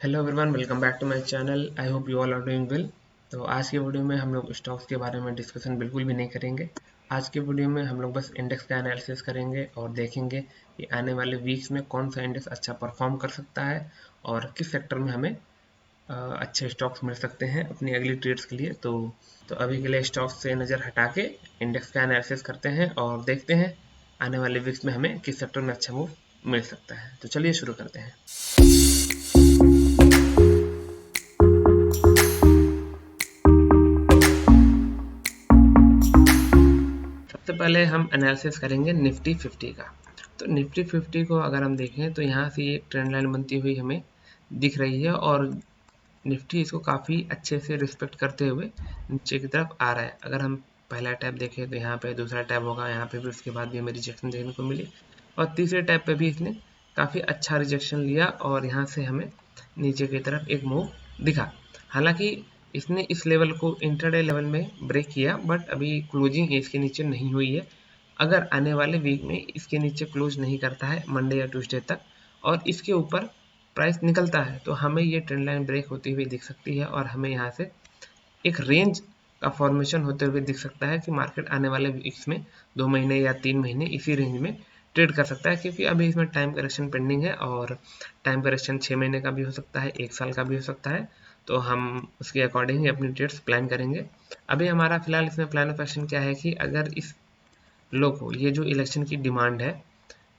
Hello everyone, welcome back to my channel. I hope you all are doing well. तो आज की video में हम लोग स्टॉक्स के बारे में डिस्कशन बिल्कुल भी नहीं करेंगे। आज की वीडियो में हम लोग बस इंडेक्स का एनालिसिस करेंगे और देखेंगे कि आने वाले वीक्स में कौन सा इंडेक्स अच्छा परफॉर्म कर सकता है और किस सेक्टर में हमें अच्छे स्टॉक्स मिल सकते हैं अपनी अगली ट्रेड्स के लिए। तो अभी के लिए स्टॉक्स से नज़र हटा के इंडेक्स का एनालिसिस करते हैं और देखते हैं आने वाले वीक्स में हमें किस सेक्टर में अच्छा मूव मिल सकता है। तो चलिए शुरू करते हैं। सबसे पहले हम एनालिसिस करेंगे निफ्टी 50 का। तो निफ्टी 50 को अगर हम देखें तो यहाँ से एक ट्रेंड लाइन बनती हुई हमें दिख रही है और निफ्टी इसको काफ़ी अच्छे से रिस्पेक्ट करते हुए नीचे की तरफ आ रहा है। अगर हम पहला टैप देखें तो यहाँ पे दूसरा टैप होगा, यहाँ पे भी उसके बाद भी हमें रिजेक्शन देखने को मिली और तीसरे टैप पे भी इसने काफ़ी अच्छा रिजेक्शन लिया और यहाँ से हमें नीचे की तरफ एक मूव दिखा। हालांकि इसने इस लेवल को इंट्राडे लेवल में ब्रेक किया बट अभी क्लोजिंग इसके नीचे नहीं हुई है। अगर आने वाले वीक में इसके नीचे क्लोज नहीं करता है मंडे या ट्यूसडे तक और इसके ऊपर प्राइस निकलता है तो हमें ये ट्रेंड लाइन ब्रेक होती हुई दिख सकती है और हमें यहाँ से एक रेंज का फॉर्मेशन होते हुए दिख सकता है कि मार्केट आने वाले वीक्स में 2 महीने या 3 महीने इसी रेंज में ट्रेड कर सकता है, क्योंकि अभी इसमें टाइम करेक्शन पेंडिंग है और टाइम करेक्शन 6 महीने का भी हो सकता है, 1 साल का भी हो सकता है। तो हम उसके अकॉर्डिंग ही अपनी ट्रेड्स प्लान करेंगे। अभी हमारा फिलहाल इसमें प्लान ऑफ एक्शन क्या है कि अगर इस लो को, ये जो इलेक्शन की डिमांड है,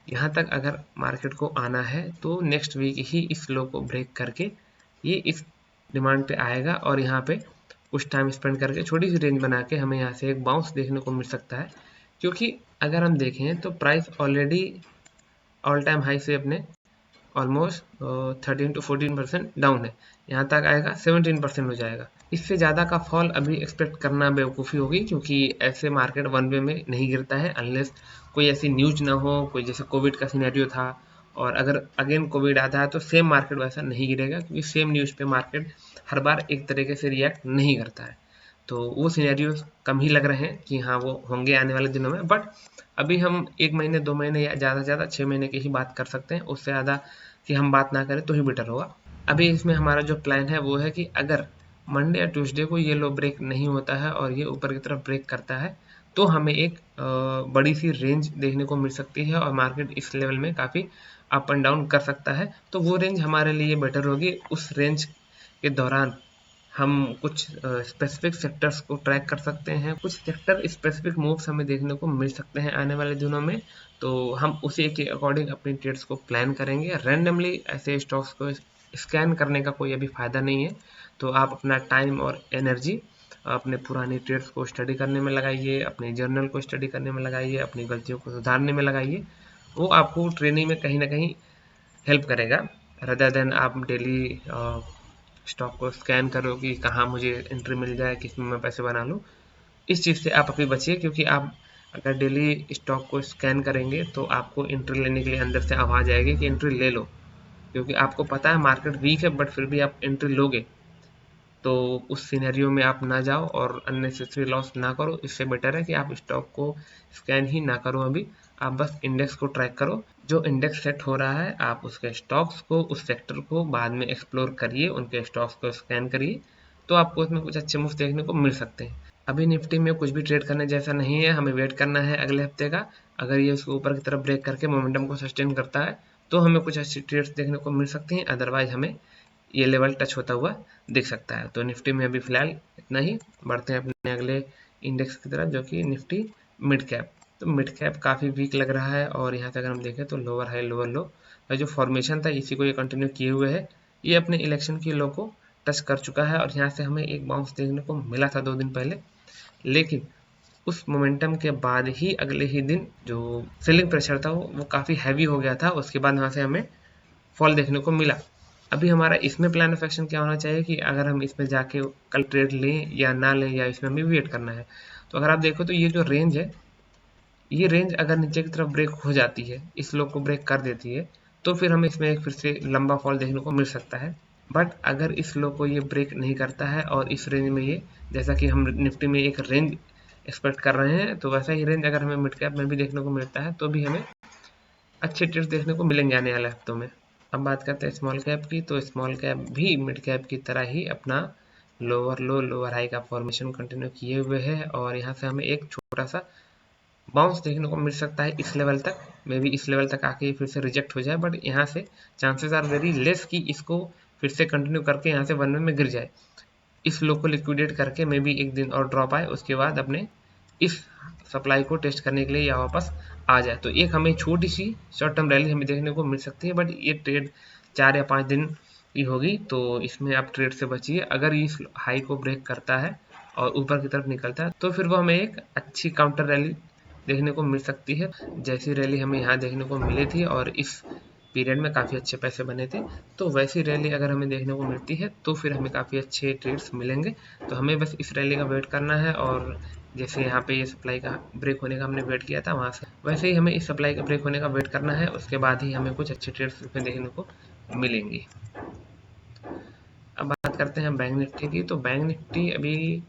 यहाँ तक अगर मार्केट को आना है तो नेक्स्ट वीक ही इस लो को ब्रेक करके ये इस डिमांड पे आएगा और यहाँ पे कुछ टाइम स्पेंड करके छोटी सी रेंज बना के हमें यहाँ से एक बाउंस देखने को मिल सकता है। क्योंकि अगर हम देखें तो price already all time high से अपने ऑलमोस्ट 13 to 14% डाउन है। यहाँ तक आएगा 17% हो जाएगा। इससे ज़्यादा का फॉल अभी एक्सपेक्ट करना बेवकूफ़ी होगी, क्योंकि ऐसे मार्केट वन वे में नहीं गिरता है अनलेस कोई ऐसी न्यूज ना हो, कोई जैसे कोविड का सिनेरियो था और अगर अगेन कोविड आता है तो सेम मार्केट वैसा नहीं गिरेगा, क्योंकि सेम न्यूज़ पे मार्केट हर बार एक तरीके से रिएक्ट नहीं करता है। तो वो सिनेरियोज कम ही लग रहे हैं कि हाँ वो होंगे आने वाले दिनों में। बट अभी हम 1 महीने 2 महीने या ज़्यादा से ज़्यादा 6 महीने की ही बात कर सकते हैं, उससे ज़्यादा कि हम बात ना करें तो ही बेटर होगा। अभी इसमें हमारा जो प्लान है वो है कि अगर मंडे या ट्यूसडे को ये लो ब्रेक नहीं होता है और ये ऊपर की तरफ ब्रेक करता है तो हमें एक बड़ी सी रेंज देखने को मिल सकती है और मार्केट इस लेवल में काफ़ी अप एंड डाउन कर सकता है। तो वो रेंज हमारे लिए बेटर होगी। उस रेंज के दौरान हम कुछ स्पेसिफिक सेक्टर्स को ट्रैक कर सकते हैं, कुछ सेक्टर स्पेसिफिक मूव्स हमें देखने को मिल सकते हैं आने वाले दिनों में। तो हम उसी के अकॉर्डिंग अपनी ट्रेड्स को प्लान करेंगे। रैंडमली ऐसे स्टॉक्स को स्कैन करने का कोई अभी फ़ायदा नहीं है। तो आप अपना टाइम और एनर्जी अपने पुरानी ट्रेड्स को स्टडी करने में लगाइए, अपने जर्नल को स्टडी करने में लगाइए, अपनी गलतियों को सुधारने में लगाइए। वो आपको ट्रेनिंग में कहीं ना कहीं हेल्प करेगा, रदर देन आप डेली स्टॉक को स्कैन करो कि कहाँ मुझे एंट्री मिल जाए, किस में मैं पैसे बना लूँ। इस चीज़ से आप अभी बचिए, क्योंकि आप अगर डेली स्टॉक को स्कैन करेंगे तो आपको एंट्री लेने के लिए अंदर से आवाज़ आएगी कि एंट्री ले लो, क्योंकि आपको पता है मार्केट वीक है बट फिर भी आप एंट्री लोगे। तो उस सिनेरियो में आप ना जाओ और अननेसेसरी लॉस ना करो। इससे बेटर है कि आप स्टॉक को स्कैन ही ना करो अभी, आप बस इंडेक्स को ट्रैक करो। जो इंडेक्स सेट हो रहा है आप उसके स्टॉक्स को, उस सेक्टर को बाद में एक्सप्लोर करिए, उनके स्टॉक्स को स्कैन करिए, तो आपको उसमें कुछ अच्छे मूव देखने को मिल सकते हैं। अभी निफ्टी में कुछ भी ट्रेड करने जैसा नहीं है, हमें वेट करना है अगले हफ्ते का। अगर ये उसको ऊपर की तरफ ब्रेक करके मोमेंटम को सस्टेन करता है तो हमें कुछ अच्छी ट्रेड्स देखने को मिल सकती हैं, अदरवाइज हमें ये लेवल टच होता हुआ दिख सकता है। तो निफ्टी में अभी फिलहाल इतना ही। बढ़ते हैं अपने अगले इंडेक्स की तरफ, जो कि निफ्टी मिड कैप। तो मिड कैप काफ़ी वीक लग रहा है और यहाँ से अगर हम देखें तो लोअर हाई लोअर लो का जो फॉर्मेशन था इसी को ये कंटिन्यू किए हुए है। ये अपने इलेक्शन की लो को टच कर चुका है और यहाँ से हमें एक बाउंस देखने को मिला था 2 दिन पहले, लेकिन उस मोमेंटम के बाद ही अगले ही दिन जो सेलिंग प्रेशर था वो काफ़ी हैवी हो गया था। उसके बाद वहाँ से हमें फॉल देखने को मिला। अभी हमारा इसमें प्लान ऑफ एक्शन क्या होना चाहिए कि अगर हम इसमें जाके कल ट्रेड लें या ना लें, या इसमें हमें वेट करना है। तो अगर आप देखो तो ये जो रेंज है, ये रेंज अगर नीचे की तरफ ब्रेक हो जाती है, इस लो को ब्रेक कर देती है, तो फिर हमें इसमें एक फिर से लंबा फॉल देखने को मिल सकता है। बट अगर इस लो को ये ब्रेक नहीं करता है और इस रेंज में ये, जैसा कि हम निफ्टी में एक रेंज एक्सपेक्ट कर रहे हैं, तो वैसा ही रेंज अगर हमें मिड कैप में भी देखने को मिलता है तो भी हमें अच्छे ट्रेड्स देखने को मिलेंगे आने वाले हफ्तों में। अब बात करते हैं स्मॉल कैप की, तो स्मॉल कैप भी मिड कैप की तरह ही अपना लोअर लो लोअर हाई का फॉर्मेशन कंटिन्यू किए हुए है और यहाँ से हमें एक छोटा सा बाउंस देखने को मिल सकता है इस लेवल तक, मे बी इस लेवल तक आके फिर से रिजेक्ट हो जाए, बट यहाँ से चांसेस आर वेरी लेस कि इसको फिर से कंटिन्यू करके यहाँ से 1 में गिर जाए। इस लो को लिक्विडेट करके मे बी एक दिन और ड्रॉप आए, उसके बाद अपने इस सप्लाई को टेस्ट करने के लिए या वापस आ जाए। तो एक हमें छोटी सी शॉर्ट टर्म रैली हमें देखने को मिल सकती है, बट ये ट्रेड 4 या 5 दिन की होगी, तो इसमें आप ट्रेड से बचिए। अगर इस हाई को ब्रेक करता है और ऊपर की तरफ निकलता है तो फिर वो हमें एक अच्छी काउंटर रैली देखने को मिल सकती है, जैसी रैली हमें यहाँ देखने को मिली थी और इस पीरियड में काफ़ी अच्छे पैसे बने थे। तो वैसी रैली अगर हमें देखने को मिलती है तो फिर हमें काफ़ी अच्छे ट्रेड्स मिलेंगे। तो हमें बस इस रैली का वेट करना है और जैसे यहाँ पे ये सप्लाई का ब्रेक होने का हमने वेट किया था वहाँ से, वैसे ही हमें इस सप्लाई का ब्रेक होने का वेट करना है, उसके बाद ही हमें कुछ अच्छे ट्रेड्स इसमें देखने को मिलेंगी। अब बात करते हैं बैंक निफ्टी की, तो बैंक निफ्टी अभी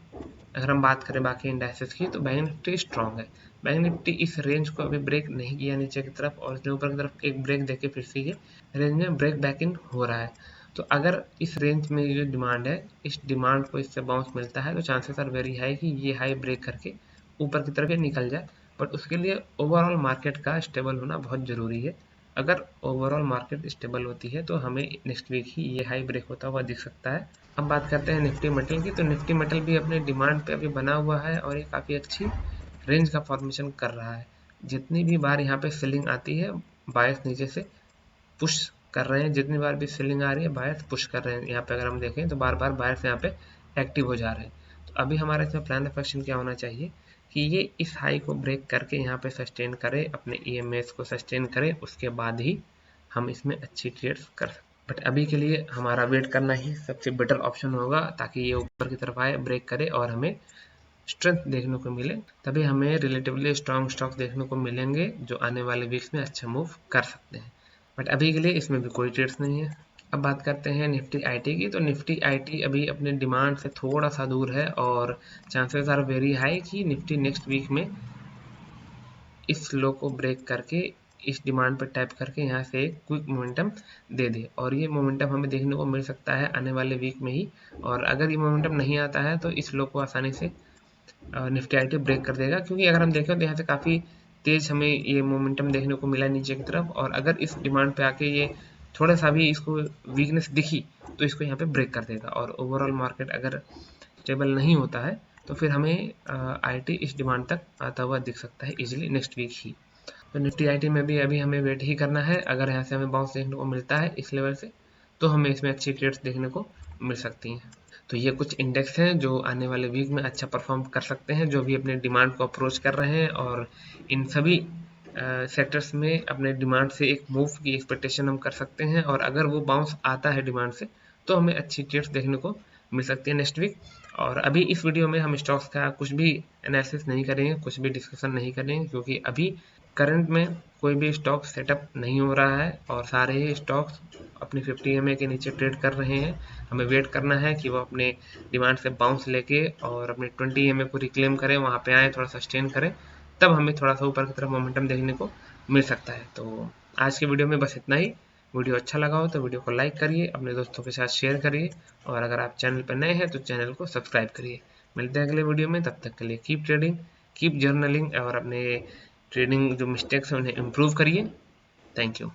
अगर हम बात करें बाकी इंडाइसेस की तो बैंक निफ्टी स्ट्रॉन्ग है। बैंक निफ्टी इस रेंज को अभी ब्रेक नहीं किया नीचे की तरफ और इसने ऊपर की तरफ एक ब्रेक देके फिर से ये रेंज में ब्रेक बैक इन हो रहा है। तो अगर इस रेंज में जो डिमांड है, इस डिमांड को इससे बाउंस मिलता है तो चांसेस आर वेरी हाई कि ये हाई ब्रेक करके ऊपर की तरफ ये निकल जाए, बट उसके लिए ओवरऑल मार्केट का स्टेबल होना बहुत ज़रूरी है। अगर ओवरऑल मार्केट स्टेबल होती है तो हमें नेक्स्ट वीक ही ये हाई ब्रेक होता हुआ दिख सकता है। अब बात करते हैं निफ्टी मेटल की, तो निफ्टी मेटल भी अपने डिमांड पे अभी बना हुआ है और ये काफ़ी अच्छी रेंज का फॉर्मेशन कर रहा है। जितनी भी बार यहाँ पे सेलिंग आती है, बायर्स नीचे से पुश कर रहे हैं, जितनी बार भी सेलिंग आ रही है बायर्स पुश कर रहे हैं। यहाँ पे अगर हम देखें तो बार बार बायर्स यहाँ पे एक्टिव हो जा रहे हैं। तो अभी हमारा इसमें प्लान ऑफ एक्शन क्या होना चाहिए कि ये इस हाई को ब्रेक करके यहाँ पे सस्टेन करे, अपने EMAs को सस्टेन करे, उसके बाद ही हम इसमें अच्छी ट्रेड्स कर सकते हैं। बट अभी के लिए हमारा वेट करना ही सबसे बेटर ऑप्शन होगा, ताकि ये ऊपर की तरफ आए, ब्रेक करे और हमें स्ट्रेंथ देखने को मिले, तभी हमें रिलेटिवली स्ट्रॉन्ग स्टॉक्स देखने को मिलेंगे जो आने वाले वीक्स में अच्छा मूव कर सकते हैं। बट अभी के लिए इसमें भी कोई ट्रेड्स नहीं है। अब बात करते हैं निफ्टी आईटी की, तो निफ्टी आईटी अभी अपने डिमांड से थोड़ा सा दूर है और चांसेस आर वेरी हाई कि निफ्टी नेक्स्ट वीक में इस लो को ब्रेक करके इस डिमांड पर टैप करके यहाँ से एक क्विक मोमेंटम दे दे, और ये मोमेंटम हमें देखने को मिल सकता है आने वाले वीक में ही। और अगर ये मोमेंटम नहीं आता है तो इस लो को आसानी से निफ्टी आईटी ब्रेक कर देगा, क्योंकि अगर हम देखें तो यहाँ से काफ़ी तेज हमें ये मोमेंटम देखने को मिला नीचे की तरफ, और अगर इस डिमांड पे आके ये थोड़ा सा भी इसको वीकनेस दिखी तो इसको यहाँ पे ब्रेक कर देगा। और ओवरऑल मार्केट अगर स्टेबल नहीं होता है तो फिर हमें आईटी इस डिमांड तक आता हुआ दिख सकता है इजीली नेक्स्ट वीक ही। तो निफ्टी आईटी में भी अभी हमें वेट ही करना है। अगर यहाँ से हमें बाउंस देखने को मिलता है इस लेवल से तो हमें इसमें अच्छी ट्रेड्स देखने को मिल सकती हैं। तो ये कुछ इंडेक्स हैं जो आने वाले वीक में अच्छा परफॉर्म कर सकते हैं, जो भी अपने डिमांड को अप्रोच कर रहे हैं, और इन सभी सेक्टर्स में अपने डिमांड से एक मूव की एक्सपेक्टेशन हम कर सकते हैं। और अगर वो बाउंस आता है डिमांड से तो हमें अच्छी ट्रेड्स देखने को मिल सकती है नेक्स्ट वीक। और अभी इस वीडियो में हम स्टॉक्स का कुछ भी एनालिसिस नहीं करेंगे, कुछ भी डिस्कशन नहीं करेंगे, क्योंकि अभी करंट में कोई भी स्टॉक सेटअप नहीं हो रहा है और सारे ही स्टॉक्स अपनी 50 EMA के नीचे ट्रेड कर रहे हैं। हमें वेट करना है कि वो अपने डिमांड से बाउंस लेके और अपने 20 EMA को रिक्लेम करें, वहाँ पे आए, थोड़ा सस्टेन करें, तब हमें थोड़ा सा ऊपर की तरफ मोमेंटम देखने को मिल सकता है। तो आज के वीडियो में बस इतना ही। वीडियो अच्छा लगा हो तो वीडियो को लाइक करिए, अपने दोस्तों के साथ शेयर करिए, और अगर आप चैनल पर नए हैं तो चैनल को सब्सक्राइब करिए। मिलते हैं अगले वीडियो में, तब तक के लिए कीप ट्रेडिंग, कीप जर्नलिंग और अपने ट्रेडिंग जो मिस्टेक्स हैं उन्हें इम्प्रूव करिए। Thank you.